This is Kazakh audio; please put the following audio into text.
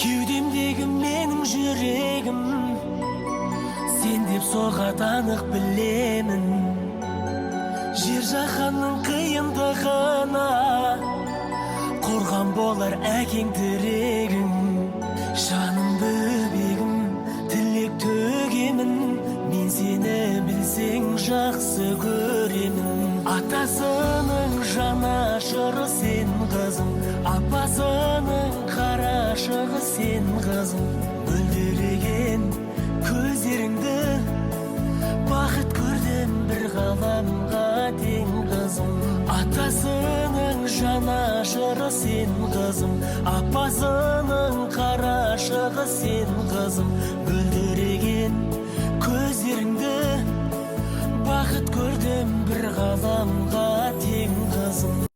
Кеудемдегі менің жүрегім сен деп соғады анық білемін. Жер жаһанның қиындығына қорған болар әкең тірегің. Жанымды бегім тілек төгемін, мен сені білсең жақсы көремін. Атасының жанашыры сен қызым, апасының қарашығы сен қызым. Мөлдіреген көздеріңді бақыт көрдім бір ғаламға тең қызым. Атасының жанашыры сен қызым, апасының қарашығы сен қызым. Мөлдіреген көздеріңді бақыт көрдім бір ғаламға тең қызым.